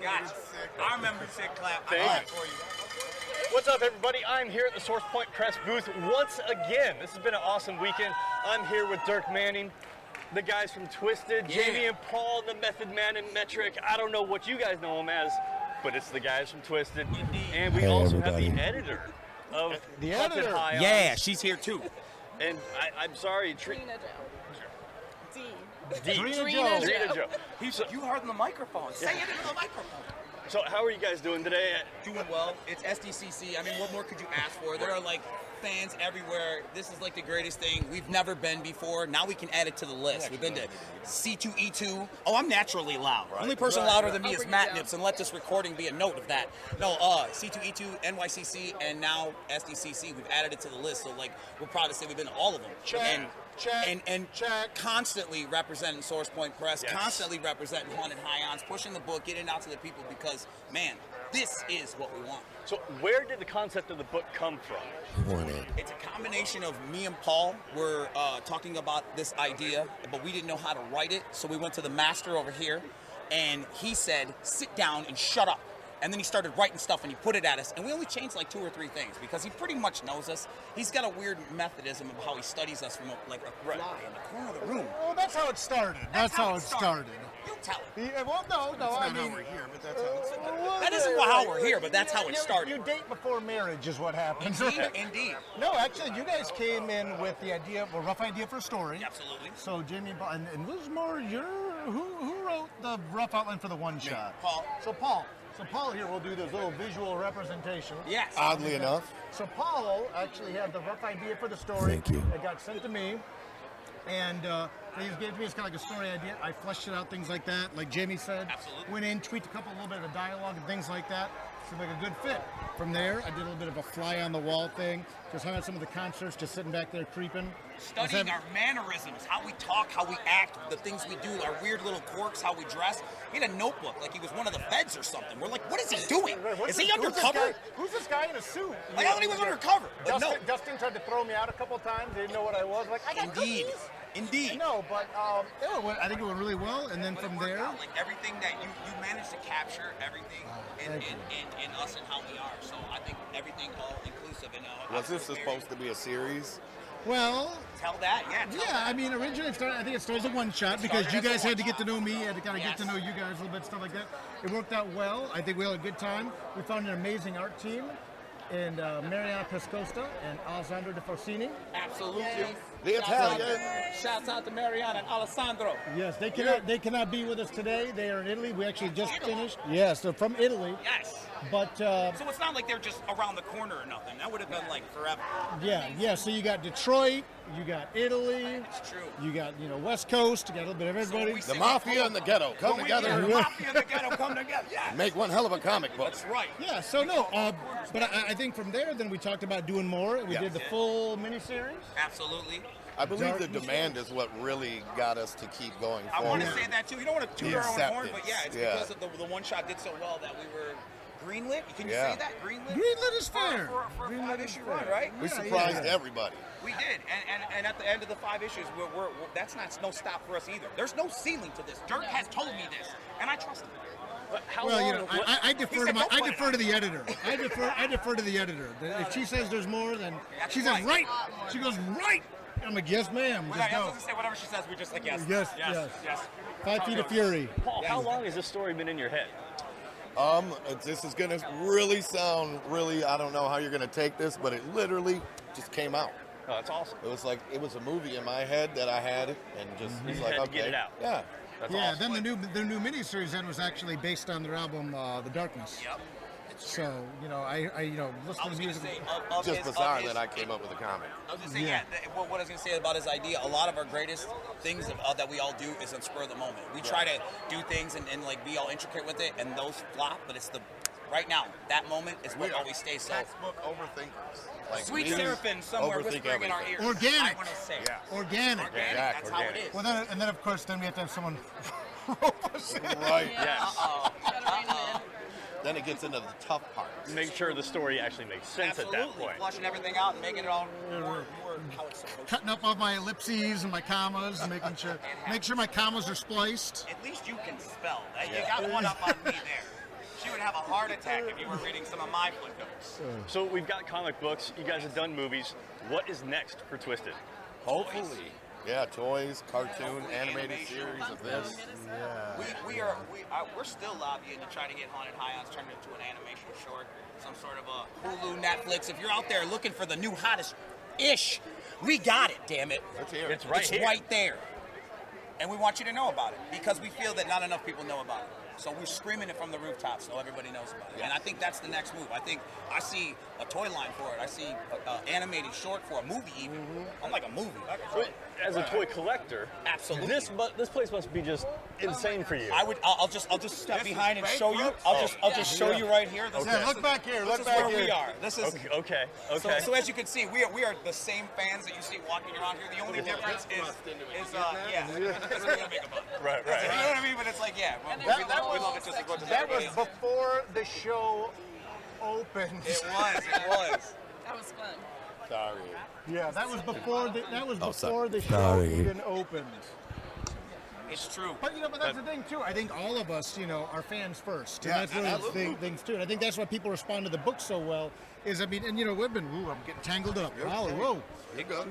Gotcha. Our membership clap. Thank I got you. it for you. What's up, everybody? I'm here at the Source Point Press booth once again. This has been an awesome weekend. I'm here with Dirk Manning, the guys from Twiztid, Jamie and Paul, the Method Man and Metric. I don't know what you guys know them as, but it's the guys from Twiztid. And we also have the editor of The Haunted editor? High Yeah, Ons. she's here too. And I'm sorry, Drina Joe. You heard in the microphone. Say it into the microphone. So how are you guys doing today? Doing well. It's SDCC. I mean, what more could you ask for? There are like fans everywhere. This is like the greatest thing. We've never been before. Now we can add it to the list. We've been to C2E2. Oh, I'm naturally loud. Only person louder than me is Matt Nips, and let this recording be a note of that. No, C2E2, NYCC, and now SDCC. We've added it to the list. So like, we're proud to say we've been to all of them. And constantly representing Source Point Press, constantly representing Haunted High Ons, pushing the book, getting it out to the people because, man, this is what we want. So where did the concept of the book come from? It's a combination of me and Paul were talking about this idea, but we didn't know how to write it, so we went to the master over here, and he said, sit down and shut up. And then he started writing stuff and he put it at us. And we only changed like 2 or 3 things because he pretty much knows us. He's got a weird methodism of how he studies us from like a fly in the corner of the room. Well, that's how it started. That's how it started. You tell it. Yeah, well, no, I mean, We're here, but that's how it's That isn't how we're here, but that's how it started. You date before marriage is what happens. Indeed. No, actually, you guys came in with the idea, a rough idea for a story. Absolutely. So Jamie and this is more who wrote the rough outline for the one shot? Paul. So Paul here will do this little visual representation. Yes. Oddly enough. So Paul actually had the rough idea for the story. Thank you. It got sent to me, and he gave me, it's kind of like a story idea. I fleshed it out, things like that. Like Jamie said, Absolutely. went in, tweaked a little bit of dialogue and things like that. Seemed like a good fit. From there, I did a little bit of a fly on the wall thing. Just hung out some of the concerts, just sitting back there creeping. Studying our mannerisms, how we talk, how we act, the things we do, our weird little quirks, how we dress. He had a notebook like he was one of the feds or something. We're like, what is he doing? Is he undercover? Who's this guy in a suit? Like, I thought he was undercover. But Dustin tried to throw me out a couple times. They didn't know what I was. Like, I got cookies. Indeed. No, but I think it went really well. And then But from it worked there, out. Like everything that you managed to capture, everything in us and how we are. So I think everything all inclusive. And Was this supposed to be a series? well, tell that? Yeah. Tell that. I mean, originally I think it started as a one shot because you guys had to get to know me, had to kind of get to know you guys a little bit, stuff like that. It worked out well. I think we had a good time. We found an amazing art team in Mariana Pescosta and Alessandro De Forcini. Absolutely. The Italian. Shouts out to Mariana and Alessandro. Yes, they cannot be with us today. They are in Italy. We actually just finished. Yes, they're from Italy. Yes. But So it's not like they're just around the corner or nothing. That would have been like forever. yeah. So you got Detroit, you got Italy, It's true. you got West Coast. You got a little bit of everybody. The mafia and the ghetto come together. The mafia and the ghetto come together. Yeah. Make one hell of a comic book. That's right. Yeah, so no, but I think from there, then we talked about doing more. We did the full miniseries. Absolutely. I believe the demand is what really got us to keep going I want forward. to say that too. You don't want to toot The our own horn, acceptance. but yeah, it's because of the one shot did so well that we were greenlit. Can you say that? Greenlit? Greenlit is fair. For a Greenlit is 5-issue fair. run, right? We surprised everybody. We did, and at the end of the 5 issues, we're that's not no stop for us either. There's no ceiling to this. Dirk has told me this, and I trust him. But how Well, long? you know, I defer to the editor. I defer to the editor. If she says there's more, then she says right. She goes right. I'm like, yes, ma'am. I Just was go. gonna say whatever she says. We're just like yes. Yes. 5 feet of fury. Paul, how long has this story been in your head? This is gonna really sound I don't know how you're gonna take this, but it literally just came out. Oh, that's awesome. It was like it was a movie in my head that I had, and just was like, had to okay, get it out. yeah. That's Yeah. awesome. Then the new miniseries then was actually based on their album The Darkness. Yep. So I listen I was to gonna music. say Just bizarre that I came up with a comic. I was gonna say what I was gonna say about his idea. A lot of our greatest things that we all do is on spur of the moment. We try to do things and like be all intricate with it, and those flop. But it's right now that moment is what always stays. So Textbook overthinkers. Like, sweet we seraphim somewhere overthink whispering in our everything. ears. Organic. I want to say Organic. That's how it is. Well, then of course then we have to have someone. Right. Yes. Then it gets into the tough parts. Make sure the story actually makes sense at that Absolutely, point. flushing everything out and making it all more how it's supposed to. Cutting up all my ellipses and my commas and making sure my commas are spliced. At least you can spell. You got one up on me there. you would have a heart attack if you were reading some of my flip notes. So we've got comic books. You guys have done movies. What is next for Twiztid? Hopefully. Yeah, toys, cartoon, animated series of this. We're still lobbying to try to get Haunted Highlands turned into an animation short, some sort of a Hulu, Netflix. If you're out there looking for the new hottest ish, we got it. Damn it, It's here. It's right it's here. right there, and we want you to know about it because we feel that not enough people know about it. So we're screaming it from the rooftops so everybody knows about it. And I think that's the next move. I think I see a toy line for it. I see an animated short for a movie even. I'm like a movie. As a toy collector, Absolutely. This place must be just insane for you. I'll just step behind and show you. I'll just show you right here. This Yeah, is- look back here. This Look is back where here. we are. This is Okay. So as you can see, we are the same fans that you see walking around here. The only difference is that's what we're gonna make about it. Right. You know what I mean? But it's like, yeah, we love it just as much as That was everybody else. before the show opened. It was. That was fun. Sorry. Yeah, that was before sorry. the show Sorry. even opened. It's true. But but that's the thing too. I think all of us, are fans first. And Yeah, that's one of the absolutely. things too. And I think that's why people respond to the book so well. Is we've been, I'm getting tangled up. Wow, whoa.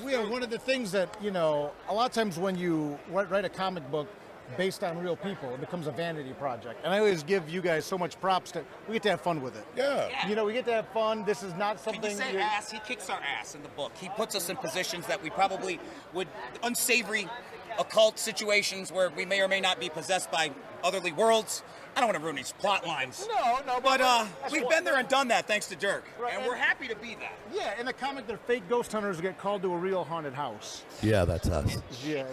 We are one of the things that, a lot of times when you write a comic book based on real people, it becomes a vanity project. And I always give you guys so much props that we get to have fun with it. Yeah. We get to have fun. This is not Can something. you say ass? He kicks our ass in the book. He puts us in positions that we probably would unsavory occult situations where we may or may not be possessed by otherly worlds. I don't want to ruin these plot lines. No, But we've been there and done that thanks to Dirk. Right, And we're happy to be that. Yeah, in the comic, they're fake ghost hunters get called to a real haunted house. Yeah, that's us. Yeah.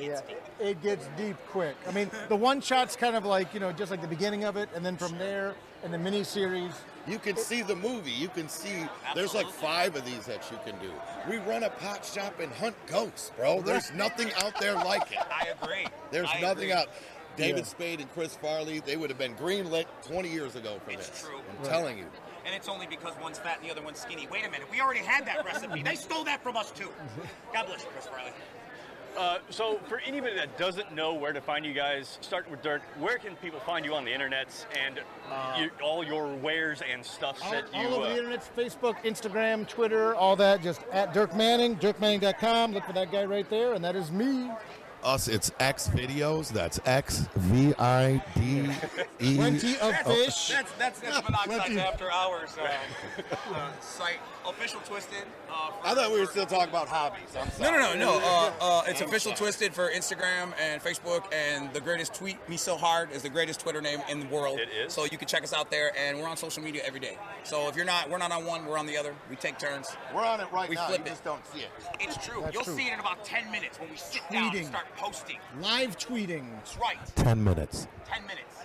It gets deep quick. I mean, the one shot's kind of like, just like the beginning of it, and then from there, in the mini-series. You can see the movie. You can see there's like 5 of these that you can do. We run a pot shop and hunt ghosts, bro. There's nothing out there like it. I agree. There's I nothing agree. out. David Spade and Chris Farley, they would have been greenlit 20 years ago for It's this. true. I'm telling you. And it's only because one's fat and the other one's skinny. Wait a minute, we already had that recipe. They stole that from us too. God bless you, Chris Farley. So for anybody that doesn't know where to find you guys, starting with Dirk, where can people find you on the internets and all your wares and stuff that you... all over the internet, Facebook, Instagram, Twitter, all that, just at Dirk Manning, dirkmanning.com. Look for that guy right there, and that is me. Us, it's X Videos. That's XVIDE. Plenty of fish. That's Monoxide's after hours site. Official Twiztid. I thought we were still talking about hobbies. I'm sorry. No. It's I'm official sorry. Twiztid for Instagram and Facebook, and the greatest tweet me so hard is the greatest Twitter name in the world. It is. So you can check us out there, and we're on social media every day. So if we're not on one, we're on the other. We take turns. We're on it right We now. flip You it. just don't see it. It's true. That's You'll true. see it in about 10 minutes when we sit down Tweeting. and start posting. Live tweeting, That's right. 10 minutes. 10 minutes.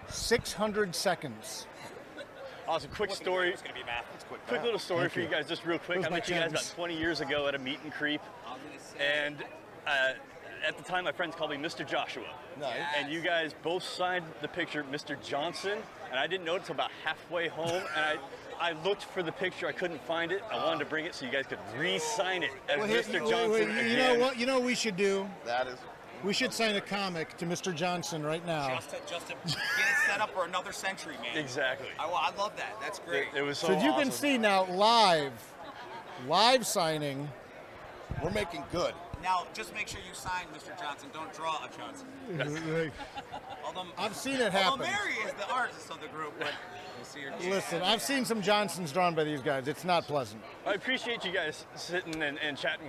600 seconds. Awesome. Quick story. It's gonna be math. It's quick. Quick little story for you guys, just real quick. Those I my met you guys gems. about 20 years ago at a meet and creep, and at the time my friends called me Mr. Joshua. Nice. And you guys both signed the picture Mr. Johnson, and I didn't know it until about halfway home, and I looked for the picture, I couldn't find it. I wanted to bring it so you guys could re-sign it as Mr. Johnson you again. know what? You know what we should do? That is. We should sign a comic to Mr. Johnson right now. Just to get it set up for another century, man. Exactly. I love that. That's great. It was so So you can awesome. see now live signing. We're making good. Now, just make sure you sign Mr. Johnson. Don't draw a Johnson. Although, I've seen it although happen. Mary is the artist of the group, but we'll see her. Listen, I've seen some Johnsons drawn by these guys. It's not pleasant. I appreciate you guys sitting and chatting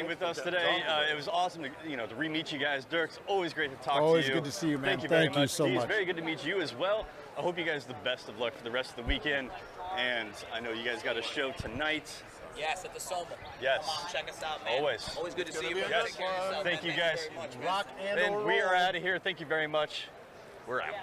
with us today. It was awesome to to re-meet you guys. Dirk's always great to talk Always to you. good to see you, man. Thank you very Thank you much. so Dee, much. It's very good to meet you as well. I hope you guys the best of luck for the rest of the weekend. And I know you guys got a show tonight. Yes, at the Soma. Yes. Come on, check us out, man. Always. Always good to see you. be a man. good Take care of one. yourself, Thank man. you, Thank guys. very much, man. Rock and And or we are roll. out of here. Thank you very much. We're out.